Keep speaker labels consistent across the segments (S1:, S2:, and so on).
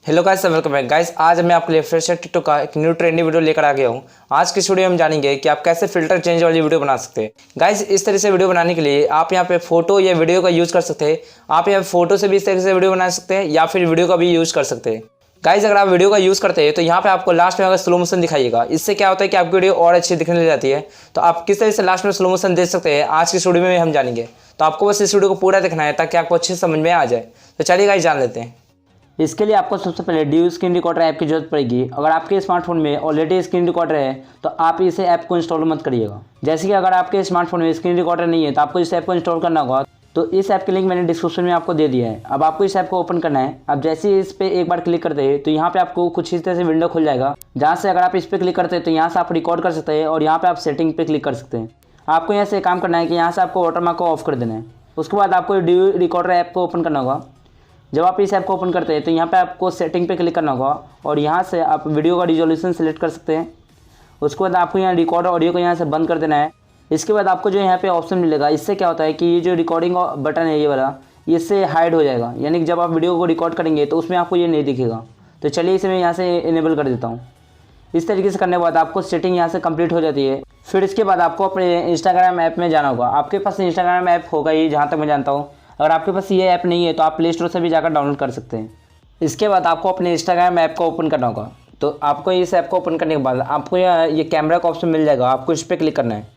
S1: Hello guys, welcome back guys. आज मैं आपके लिए फिर से टिकटॉक का एक न्यू ट्रेंडी वीडियो लेकर आ गया हूँ। आज की इस वीडियो में हम जानेंगे कि आप कैसे फिल्टर चेंज वाली वीडियो बना सकते हैं। गाइस, इस तरह से वीडियो बनाने के लिए आप यहाँ पे फोटो या वीडियो का यूज़ कर सकते हैं। आप यहाँ फोटो से भी इस तरह से वीडियो बना सकते हैं या फिर वीडियो का भी यूज़ कर सकते हैं। गाइस, अगर आप वीडियो का यूज़ करते हैं तो यहाँ पे आपको लास्ट में अगर स्लो मोशन दिखाइएगा। इससे क्या होता है कि आपकी वीडियो और अच्छी दिखने लग जाती है। तो आप किस तरह से लास्ट में स्लो मोशन देख सकते हैं आज की इस वीडियो में हम जानेंगे। तो आपको बस इस वीडियो को पूरा देखना है ताकि आपको अच्छे समझ में आ जाए। तो चलिए गाइस, जान लेते हैं। इसके लिए आपको सबसे पहले ड्यू स्क्रीन रिकॉर्डर ऐप की जरूरत पड़ेगी। अगर आपके स्मार्टफोन में ऑलरेडी स्क्रीन रिकॉर्डर है तो आप इस ऐप को इंस्टॉल मत करिएगा। जैसे कि अगर आपके स्मार्टफोन में स्क्रीन रिकॉर्डर नहीं है तो आपको इस ऐप को इंस्टॉल करना होगा। तो इस ऐप की लिंक मैंने डिस्क्रिप्शन में आपको दे दिया है। अब आपको इस ऐप को ओपन करना है। अब जैसे ही इस पर एक बार क्लिक करते हैं तो यहाँ पे आपको कुछ इस तरह से विंडो खुल जाएगा, जहाँ से अगर आप इस पर क्लिक करते हैं तो यहाँ से आप रिकॉर्ड कर सकते हैं और यहाँ पे आप सेटिंग पे क्लिक कर सकते हैं। आपको यहाँ से काम करना है कि यहाँ से आपको वाटरमार्क को ऑफ कर देना है। उसके बाद आपको ड्यू रिकॉर्डर ऐप को ओपन करना होगा। जब आप इस ऐप को ओपन करते हैं तो यहाँ पे आपको सेटिंग पे क्लिक करना होगा और यहाँ से आप वीडियो का रिजोल्यूशन सेलेक्ट कर सकते हैं। उसके बाद आपको यहाँ रिकॉर्ड ऑडियो को यहाँ से बंद कर देना है। इसके बाद आपको जो यहाँ पे ऑप्शन मिलेगा, इससे क्या होता है कि ये जो रिकॉर्डिंग बटन है ये वाला, इससे हाइड हो जाएगा। यानी कि जब आप वीडियो को रिकॉर्ड करेंगे तो उसमें आपको ये नहीं दिखेगा। तो चलिए इसे मैं यहाँ से इनेबल कर देता हूँ। इस तरीके से करने के बाद आपको सेटिंग यहाँ से कंप्लीट हो जाती है। फिर इसके बाद आपको अपने इंस्टाग्राम ऐप में जाना होगा। आपके पास इंस्टाग्राम ऐप होगा ही, जहाँ तक मैं जानता हूँ। अगर आपके पास ये ऐप नहीं है तो आप प्ले स्टोर से भी जाकर डाउनलोड कर सकते हैं। इसके बाद आपको अपने इंस्टाग्राम ऐप को ओपन करना होगा। तो आपको इस ऐप को ओपन करने के बाद आपको ये कैमरा का ऑप्शन मिल जाएगा। आपको इस पर क्लिक करना है।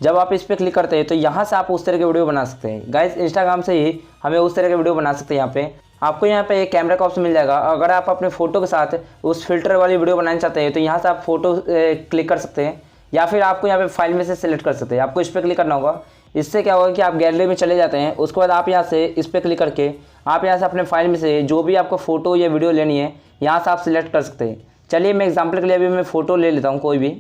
S1: जब आप इस पर क्लिक करते हैं तो यहाँ से आप उस तरह के वीडियो बना सकते हैं। गाइस, इंस्टाग्राम से ही हमें उस तरह के वीडियो बना सकते हैं। यहाँ पे आपको यहाँ पे एक कैमरा का ऑप्शन मिल जाएगा। अगर आप अपने फ़ोटो के साथ उस फिल्टर वाली वीडियो बनाना चाहते हैं तो यहाँ से आप फोटो क्लिक कर सकते हैं या फिर आपको यहाँ पे फाइल में से सिलेक्ट कर सकते हैं। आपको इस पर क्लिक करना होगा। इससे क्या होगा कि आप गैलरी में चले जाते हैं। उसके बाद आप यहाँ से इस पर क्लिक करके आप यहाँ से अपने फाइल में से जो भी आपको फ़ोटो या वीडियो लेनी है यहाँ से आप सिलेक्ट कर सकते हैं। चलिए मैं एग्जांपल के लिए अभी मैं फ़ोटो ले लेता हूँ कोई भी।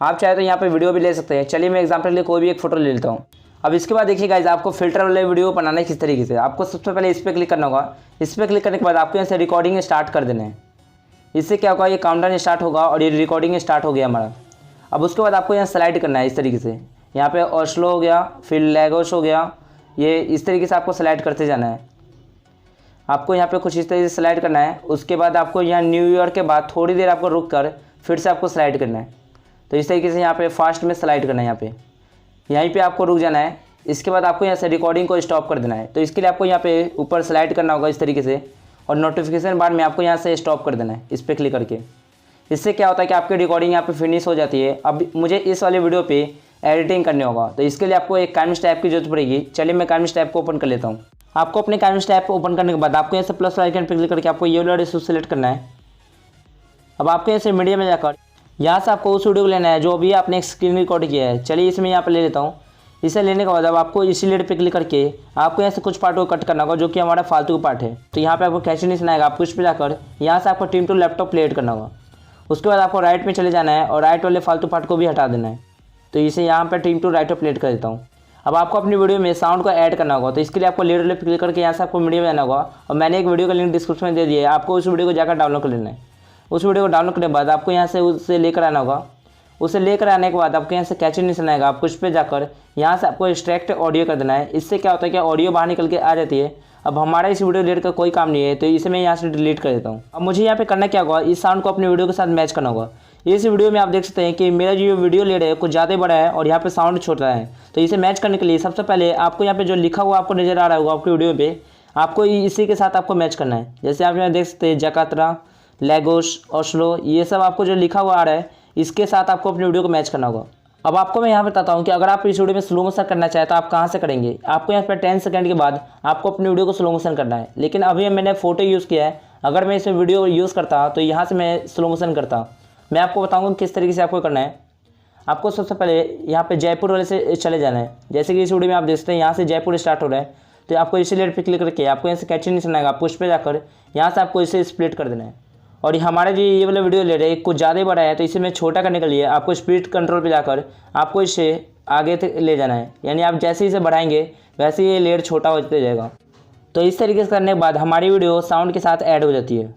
S1: आप चाहे तो यहाँ पे वीडियो भी ले सकते हैं। चलिए मैं एग्जांपल के लिए कोई भी एक फ़ोटो ले लेता हूँ। अब इसके बाद देखिए गाइस, आपको फिल्टर वाले वीडियो बनाना है किस तरीके से। आपको सबसे पहले इस पर क्लिक करना होगा। इस पर क्लिक करने के बाद आपको यहाँ से रिकॉर्डिंग स्टार्ट कर देना है। इससे क्या होगा, ये काउंटडाउन स्टार्ट होगा और ये रिकॉर्डिंग स्टार्ट हो गया हमारा। अब उसके बाद आपको यहाँ स्लाइड करना है इस तरीके से। यहाँ पे ओस्लो हो गया, फिर लैगोस हो गया। ये इस तरीके से आपको स्लाइड करते जाना है। आपको यहाँ पे कुछ इस तरीके से स्लाइड करना है। उसके बाद आपको यहाँ न्यूयॉर्क के बाद थोड़ी देर आपको रुक कर फिर से आपको स्लाइड करना है। तो इस तरीके से यहाँ पे फास्ट में स्लाइड करना है। यहाँ पे यहीं पे आपको रुक जाना है। इसके बाद आपको यहाँ से रिकॉर्डिंग को स्टॉप कर देना है। तो इसके लिए आपको यहाँ पे ऊपर स्लाइड करना होगा इस तरीके से और नोटिफिकेशन बार में आपको यहाँ से स्टॉप कर देना है इस पर क्लिक करके। इससे क्या होता है कि आपकी रिकॉर्डिंग यहाँ पे फिनिश हो जाती है। अब मुझे इस वाले वीडियो पे एडिटिंग करनी होगा। तो इसके लिए आपको एक काइमस्ट ऐप की जरूरत पड़ेगी। चलिए मैं काइमस्ट ऐप को ओपन कर लेता हूँ। आपको अपने काइमस्ट ऐप को ओपन करने के बाद आपको यहाँ से प्लस आइकन पर क्लिक करके आपको ये वाला इशू सेलेक्ट करना है। अब आपको यहाँ से मीडिया में जाकर यहाँ से आपको उस वीडियो को लेना है जो भी आपने एक स्क्रीन रिकॉर्ड किया है। चलिए इसमें यहाँ पर ले लेता हूँ। इसे लेने के बाद अब आपको इसी लेयर पे क्लिक करके आपको यहाँ से कुछ पार्ट को कट करना होगा जो कि हमारा फालतू का पार्ट है। तो यहाँ पे आपको कैसे नहीं सुनाएगा, आपको इस पर जाकर यहाँ से आपको टीम टू लैपटॉप प्ले करना होगा। उसके बाद आपको राइट में चले जाना है और राइट वाले फालतू पार्ट को भी हटा देना है। तो इसे यहाँ पर टीम टू राइट प्ले कर देता हूँ। अब आपको अपनी वीडियो में साउंड को ऐड करना होगा। तो इसके लिए आपको लेयर वाले पे क्लिक करके यहाँ से आपको मीडिया में जाना होगा और मैंने एक वीडियो का लिंक डिस्क्रिप्शन में दे दिया है। आपको उस वीडियो को जाकर डाउनलोड कर लेना है। उस वीडियो को डाउनलोड करने के बाद आपको यहाँ से उसे लेकर आना होगा। उसे लेकर आने के बाद आपको यहाँ से कैचे निशान आएगा। आपको इस पर जाकर यहाँ से आपको एक्सट्रैक्ट ऑडियो कर देना है। इससे क्या होता है कि ऑडियो बाहर निकल के आ जाती है। अब हमारा इस वीडियो डिलीट का कोई काम नहीं है तो इसे मैं यहाँ से डिलीट कर देता हूँ। अब मुझे यहाँ पे करना क्या होगा, इस साउंड को अपने वीडियो के साथ मैच करना होगा। इस वीडियो में आप देख सकते हैं कि मेरा जो वीडियो लेयर है कुछ ज़्यादा बड़ा है और यहाँ पे साउंड छोटा है। तो इसे मैच करने के लिए सबसे पहले आपको यहाँ पे जो लिखा हुआ आपको नज़र आ रहा होगा आपकी वीडियो पे, आपको इसी के साथ आपको मैच करना है। जैसे आप यहाँ देख सकते हैं जकार्ता, लैगोस, ओस्लो, ये सब आपको जो लिखा हुआ आ रहा है इसके साथ आपको अपनी वीडियो को मैच करना होगा। अब आपको मैं यहाँ बताता हूँ कि अगर आप इस वीडियो में स्लो मोशन करना चाहें तो आप कहाँ से करेंगे। आपको यहाँ पर 10 सेकंड के बाद आपको अपनी वीडियो को स्लो मोशन करना है। लेकिन अभी मैंने फ़ोटो यूज़ किया है। अगर मैं इसे वीडियो यूज़ करता तो यहाँ से मैं स्लो मोशन करता। मैं आपको बताऊँगा किस तरीके से आपको करना है। आपको सबसे पहले यहाँ पे जयपुर वाले से चले जाना है। जैसे कि इस वीडियो में आप देखते हैं यहाँ से जयपुर स्टार्ट हो रहा है। तो आपको इसी लेयर पे क्लिक करके आपको यहाँ से कैचे नहीं सुनाएगा। आपको उस पर जाकर यहाँ से आपको इसे स्प्लिट कर देना है। और हमारा जो ये वाला वीडियो ले रहे हैं कुछ ज़्यादा बड़ा है तो इसे मैं छोटा करने के लिए आपको स्पीड कंट्रोल पे जाकर आपको इसे आगे तक ले जाना है। यानी आप जैसे इसे बढ़ाएंगे वैसे ये लेयर छोटा होते जाएगा। तो इस तरीके से करने के बाद हमारी वीडियो साउंड के साथ ऐड हो जाती है।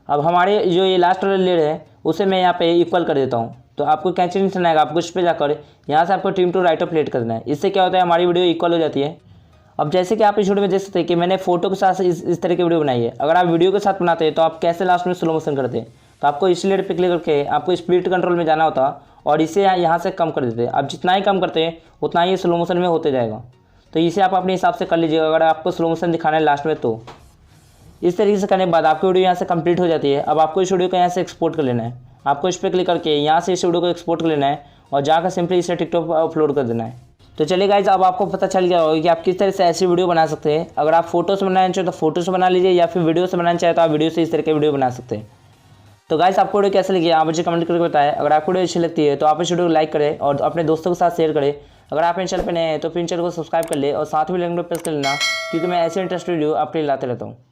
S1: अब हमारे जो ये लास्ट वाला लेयर है उसे मैं यहाँ पे इक्वल कर देता हूँ। तो आपको कैंसिल नहीं आएगा। आपको इस पर जाकर यहाँ से आपको टीम टू राइट प्लेट करना है। इससे क्या होता है हमारी वीडियो इक्वल हो जाती है। अब जैसे कि आप इस वीडियो में देख सकते हैं कि मैंने फोटो के साथ इस तरह की वीडियो बनाई है। अगर आप वीडियो के साथ बनाते हैं तो आप कैसे लास्ट में स्लो मोशन करते हैं, तो आपको इस लेयर पे क्लिक करके आपको स्प्लिट कंट्रोल में जाना होता और इसे यहाँ से कम कर देते। अब जितना ही कम करते हैं उतना ही स्लो मोशन में होते जाएगा। तो इसे आप अपने हिसाब से कर लीजिएगा अगर आपको स्लो मोशन दिखाना है लास्ट में। तो इस तरीके से करने के बाद आपकी वीडियो यहाँ से कंप्लीट हो जाती है। अब आपको इस वीडियो को यहाँ से एक्सपोर्ट कर लेना है। आपको इस पर क्लिक करके यहाँ से इस वीडियो को एक्सपोर्ट कर लेना है और जाकर सिंपली इसे टिकटॉक पर अपलोड कर देना है। तो चलिए गाइज, अब आपको पता चल गया होगा कि आप किस तरह से ऐसी वीडियो बना सकते हैं। अगर आप फोटो से बनाना चाहें तो फोटो से बना लीजिए, या फिर वीडियो से बनाना चाहें तो आप वीडियो से इस तरह की वीडियो बना सकते हैं। तो गाइस, आपको वीडियो कैसे लगी आप मुझे कमेंट करके बताएं। अगर आपको वीडियो अच्छी लगती है तो आप इस वीडियो को लाइक करें और अपने दोस्तों के साथ शेयर करें। अगर आप इन चैनल पर नए हैं तो फिर चैनल को सब्सक्राइब कर ले और साथ में लिंक पर प्रेस कर लेना, क्योंकि मैं ऐसे इंटरेस्टेड वीडियो आपके लिए लाते रहता हूँ।